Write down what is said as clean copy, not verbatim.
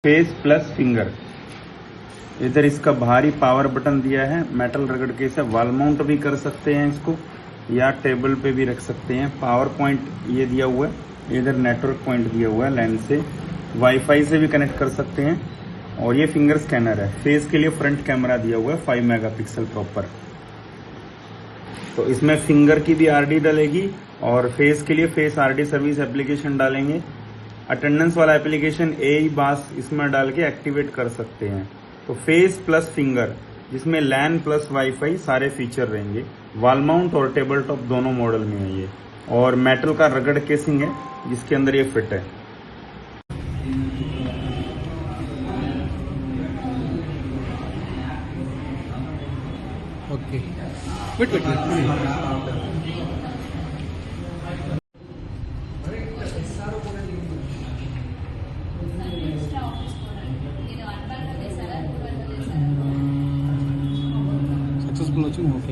Face plus finger. इधर इसका भारी पावर बटन दिया है, मेटल रगड़ के इसे वॉल माउंट भी कर सकते हैं इसको, या टेबल पे भी रख सकते हैं। पावर पॉइंट ये दिया हुआ है, इधर नेटवर्क पॉइंट दिया हुआ है, लैन से वाईफाई से भी कनेक्ट कर सकते हैं। और ये फिंगर स्कैनर है। फेस के लिए फ्रंट कैमरा दिया हुआ है 5 मेगापिक्सल प्रॉपर। तो इसमें फिंगर की भी आरडी डलेगी और फेस के लिए फेस आरडी सर्विस एप्लीकेशन डालेंगे। अटेंडेंस वाला एप्लीकेशन एई बास इसमें डाल के एक्टिवेट कर सकते हैं। तो फेस प्लस फिंगर, जिसमें लैन प्लस वाईफाई सारे फीचर रहेंगे। वॉल माउंट और टेबल टॉप दोनों मॉडल में है ये। और मेटल का रगड़ केसिंग है जिसके अंदर ये फिट है। ओके, वेट సక్సెస్ఫుల్ వచ్చింది. ఓకే.